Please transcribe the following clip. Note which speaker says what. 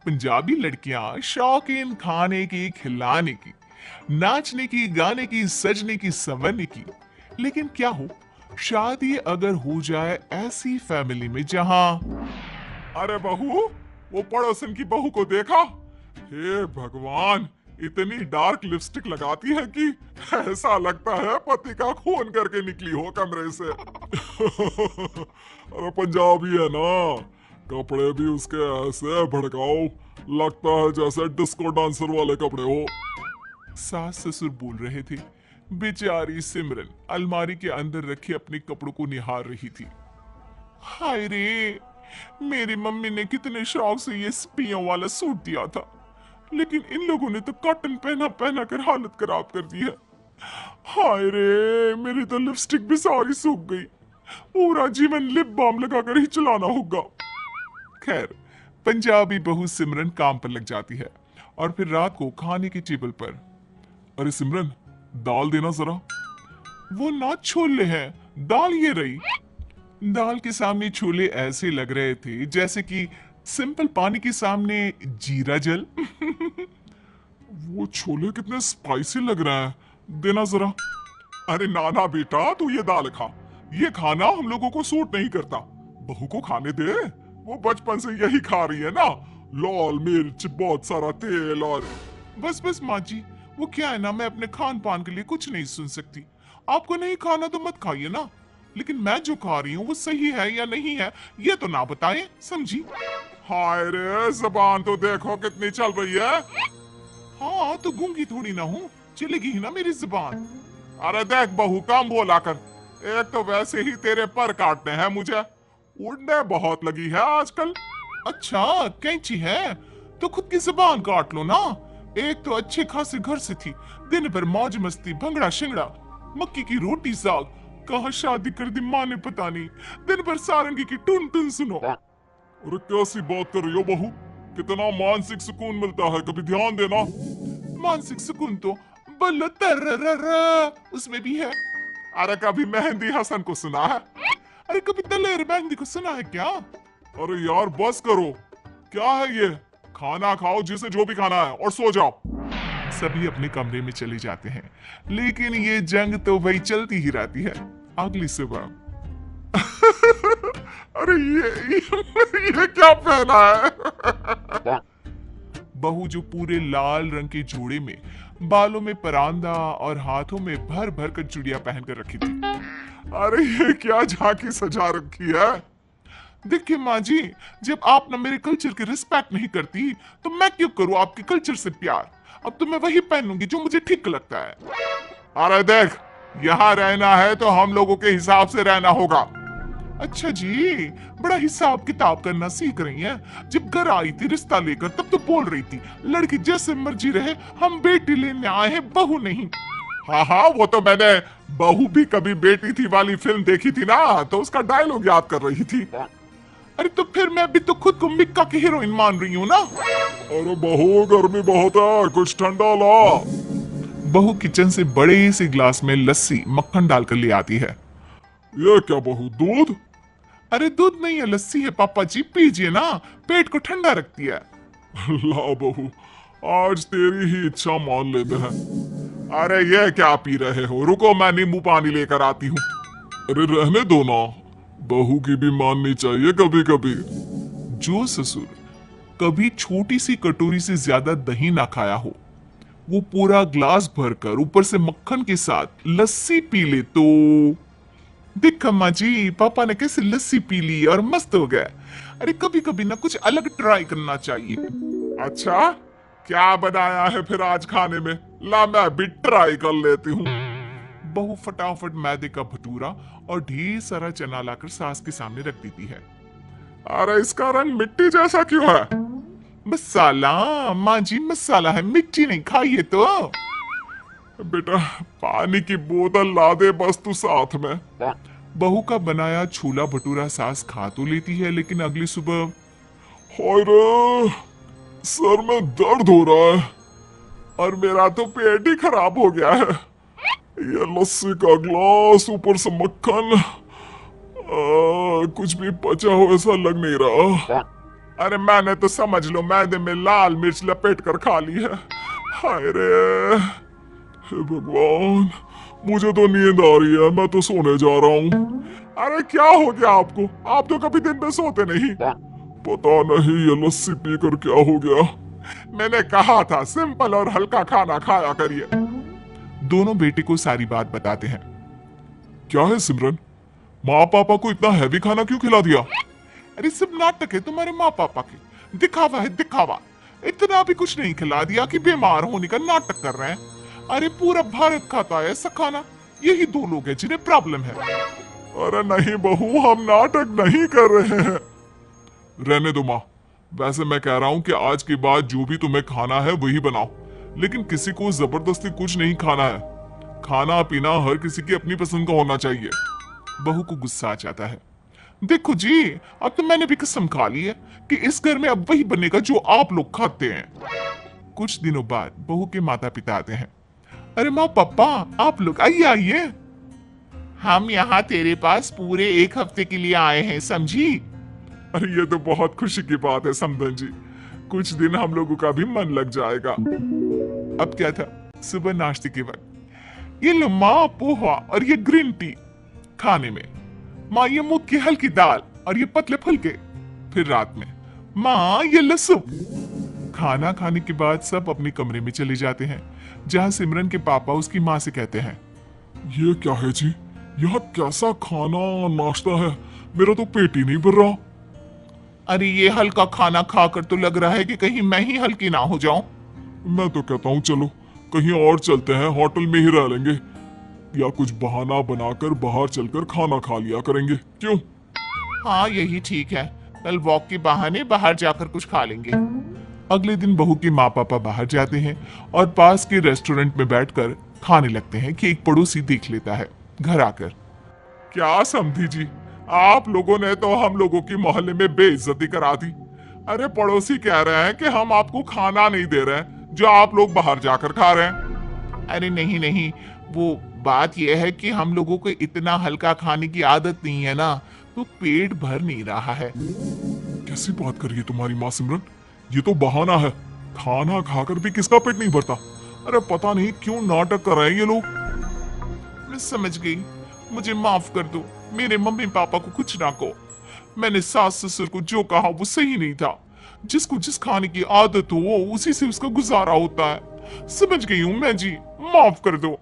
Speaker 1: पंजाबी लड़कियां शौकीन खाने की, खिलाने की, नाचने की, गाने की, सजने की, संवरने की। लेकिन क्या हो, शादी अगर हो जाए ऐसी फैमिली में जहां अरे बहू, वो पड़ोसन की बहू को देखा? हे भगवान, इतनी डार्क लिपस्टिक लगाती है कि ऐसा लगता है पति का खून करके निकली हो कमरे से। अरे पंजाबी है ना, कपड़े भी उसके ऐसे भड़काओ, लगता है जैसे डिस्को डांसर वाले कपड़े हो। सास ससुर बोल रहे थे। बेचारी सिमरन अलमारी के अंदर रखे अपने कपड़ों को निहार रही थी। हाय रे, मेरी मम्मी ने कितने शौक से ये स्पियों वाला सूट दिया था, लेकिन इन लोगों ने तो कॉटन पहना पहना कर हालत खराब कर दी है। हाय रे, मेरी तो लिपस्टिक भी सारी सूख गई। पूरा जीवन लिप बाम लगाकर ही चलाना होगा। खैर, पंजाबी बहू सिमरन काम पर लग जाती है और फिर रात को खाने की टेबल पर, अरे सिमरन, दाल देना जरा। वो ना छोले हैं, दाल ये रही। दाल के सामने छोले ऐसे लग रहे थे जैसे कि सिंपल पानी के सामने जीरा जल। वो छोले कितने स्पाइसी लग रहे हैं, देना जरा। अरे नाना बेटा, तू ये दाल खा, ये खाना हम लोगों को सूट नहीं करता। बहू को खाने दे, वो बचपन से यही खा रही है ना, लाल मिर्च, बहुत सारा तेल और। बस बस माँ जी, वो क्या है ना, मैं अपने खान पान के लिए कुछ नहीं सुन सकती। आपको नहीं खाना तो मत खाइए ना, लेकिन मैं जो खा रही हूँ वो सही है या नहीं है ये तो ना बताए, समझी? हाय रे, जबान तो देखो कितनी चल रही है। हाँ तो गूंगी थोड़ी ना हूँ, चलेगी ही ना मेरी जुबान। अरे देख बहू, कम बोला कर। एक तो वैसे ही तेरे पर काटने हैं मुझे, उड़ने बहुत लगी है आजकल। अच्छा, कैंची है तो खुद की जुबान काट लो ना। एक तो अच्छे खासे घर से थी, दिन भर मौज मस्ती, भंगड़ा शिंगड़ा, मक्की की रोटी साग। कहाँ शादी कर दी माँ ने पता नहीं, दिन भर सारंगी की टुन टुन सुनो। अरे कैसी बात कर रही हो बहू, कितना मानसिक सुकून मिलता है, कभी ध्यान देना। मानसिक सुकून तो बल्ला तरररर उसमें भी है। अरे कभी मेहंदी हसन को सुना है? अरे कभी दलेर मेहंदी को सुना है क्या? अरे यार बस करो, क्या है ये? खाना खाओ जिसे जो भी खाना है और सो जाओ। सभी अपने कमरे में चले जाते हैं, लेकिन ये जंग तो भाई चलती ही रहती है। अगली सुबह अरे ये क्या पहना है? बहू जो पूरे लाल रंग के जोड़े में, बालों में परांदा और हाथों में भर भर कर चूड़ियां पहनकर रखी थी। अरे ये क्या झांकी सजा रखी है? देखिए माँ जी, जब आप ना मेरे कल्चर की रिस्पेक्ट नहीं करती तो मैं क्यों करूँ आपके कल्चर से प्यार? अब तो मैं वही पहनूंगी जो मुझे ठीक लगता है। अरे देख, यहाँ रहना है तो हम लोगों के हिसाब से रहना होगा। अच्छा जी, बड़ा हिसाब किताब करना सीख रही हैं। जब घर आई थी रिश्ता लेकर तब तो बोल रही थी लड़की जैसे मर्जी रहे, हम बेटी लेने आए हैं, बहू नहीं। हाँ हाँ, वो तो मैंने बहू भी कभी बेटी थी वाली फिल्म देखी थी ना, तो उसका डायलॉग याद कर रही थी। अरे तो फिर मैं भी तो खुद को मिक्का की हीरोइन मान रही हूँ ना। अरे बहू, गर्मी बहुत है, कुछ ठंडा ला। बहू किचन से बड़े से ग्लास में लस्सी मक्खन डालकर ले आती है। ये क्या बहू, दूध? अरे दूध नहीं है, लस्सी है पापा जी, पीजिए ना, पेट को ठंडा रखती है। ला बहू, आज तेरी ही इच्छा मान लेते हैं। अरे ये क्या पी रहे हो, रुको मैं नींबू पानी लेकर आती हूँ। अरे रहने दो ना, बहू की भी माननी चाहिए कभी कभी। जो ससुर कभी छोटी सी कटोरी से ज्यादा दही ना खाया हो, वो पूरा ग्लास भरकर ऊपर से मक्खन के साथ लस्सी पी ले तो। देख अम्मा जी, पापा ने कैसे लस्सी पी ली और मस्त हो गया। अरे कभी कभी ना कुछ अलग ट्राई करना चाहिए। अच्छा, क्या बनाया है फिर आज खाने में? ला मैं भी ट्राई कर लेती हूँ। बहू फटाफट मैदे का भटूरा और ढेर सारा चना लाकर सास के सामने रख देती है। अरे इसका रंग मिट्टी जैसा क्यों है? मसाला माँ जी, मसाला है, मिट्टी नहीं, खाइए तो। बेटा पानी की बोतल ला दे बस तू साथ में। बहू का बनाया छोला भटूरा सास खा तो लेती है, लेकिन अगली सुबह हाय रे, सर में दर्द हो रहा है और मेरा तो पेट ही खराब हो गया है। ये लस्सी का ग्लास, ऊपर से मक्खन, कुछ भी बचा हो ऐसा लग नहीं रहा। अरे मैंने तो समझ लो मैदे में लाल मिर्च लपेट कर खा ली है। हाय रे, हे भगवान, मुझे तो नींद आ रही है, मैं तो सोने जा रहा हूँ। अरे क्या हो गया आपको? आप तो कभी दिन में सोते नहीं। पता नहीं ये लस्सी पीकर क्या हो गया। मैंने कहा था सिंपल और हल्का खाना खाया करिए। दोनों बेटे को सारी बात बताते हैं। क्या है सिमरन, माँ पापा को इतना हैवी खाना क्यों खिला दिया? अरे सब नाटक है तुम्हारे माँ पापा के, दिखावा है दिखावा। इतना भी कुछ नहीं खिला दिया कि बीमार होने का नाटक कर रहे हैं। अरे पूरा भारत खाता है ऐसा खाना, यही दो लोग हैं जिन्हें प्रॉब्लम है। अरे नहीं बहू, हम नाटक नहीं कर रहे हैं। रहने दो माँ, वैसे मैं कह रहा हूँ कि आज के बाद जो भी तुम्हें खाना है वही बनाओ, लेकिन किसी को जबरदस्ती कुछ नहीं खाना है। खाना पीना हर किसी की अपनी पसंद का होना चाहिए। बहू को गुस्सा आ जाता है। देखो जी, अब तो मैंने भी कसम खा ली है कि इस घर में अब वही बनेगा जो आप लोग खाते हैं। कुछ दिनों बाद बहू के माता पिता आते हैं। अरे माँ पापा, आप लोग आइए आइए, हम यहाँ तेरे पास पूरे एक हफ्ते के लिए आए हैं, समझी? अरे ये तो बहुत खुशी की बात है समधन जी, कुछ दिन हम लोगों का भी मन लग जाएगा। अब क्या था, सुबह नाश्ते के वक्त ये लो माँ पोहा और ये ग्रीन टी, खाने में माँ ये मूंग की हल्की दाल और ये पतले फुलके। फिर रात में माँ ये लस्सी। खाना खाने के बाद सब अपने कमरे में चले जाते हैं, जहाँ सिमरन के पापा उसकी माँ से कहते हैं, ये क्या है जी, यहाँ कैसा खाना नाश्ता है, मेरा तो पेट ही नहीं भर रहा। अरे ये हल्का खाना खाकर तो लग रहा है कि कहीं मैं ही हल्की ना हो जाऊं। मैं तो कहता हूँ चलो कहीं और चलते हैं, होटल में ही रह लेंगे, या कुछ बहाना बनाकर बाहर चलकर खाना खा लिया करेंगे, क्यों? हाँ यही ठीक है, कल वॉक के बहाने बाहर जाकर कुछ खा लेंगे। अगले दिन बहू के माँ पापा बाहर जाते हैं और पास के रेस्टोरेंट में बैठकर खाने लगते हैं कि एक पड़ोसी देख लेता है घर आकर। क्या समधी जी, आप लोगों ने तो हम लोगों की मोहल्ले में बेइज्जती करा दी। अरे पड़ोसी कह रहे हैं कि हम आपको खाना नहीं दे रहे हैं जो आप लोग बाहर जाकर खा रहे हैं। अरे नहीं नहीं, वो बात यह है कि हम लोगों को इतना हल्का खाने की आदत नहीं है ना, तो पेट भर नहीं रहा है। कैसी बात कर रही है तुम्हारी माँ सिमरन, ये तो बहाना है, खाना खाकर भी किसका पेट नहीं भरता। अरे पता नहीं क्यों नाटक कर रहे हैं ये लोग। मैं समझ गई, मुझे माफ कर दो, मेरे मम्मी पापा को कुछ ना कहो। मैंने सास ससुर को जो कहा वो सही नहीं था, जिसको जिस खाने की आदत हो वो उसी से उसका गुजारा होता है। समझ गई हूँ मैं जी, माफ कर दो।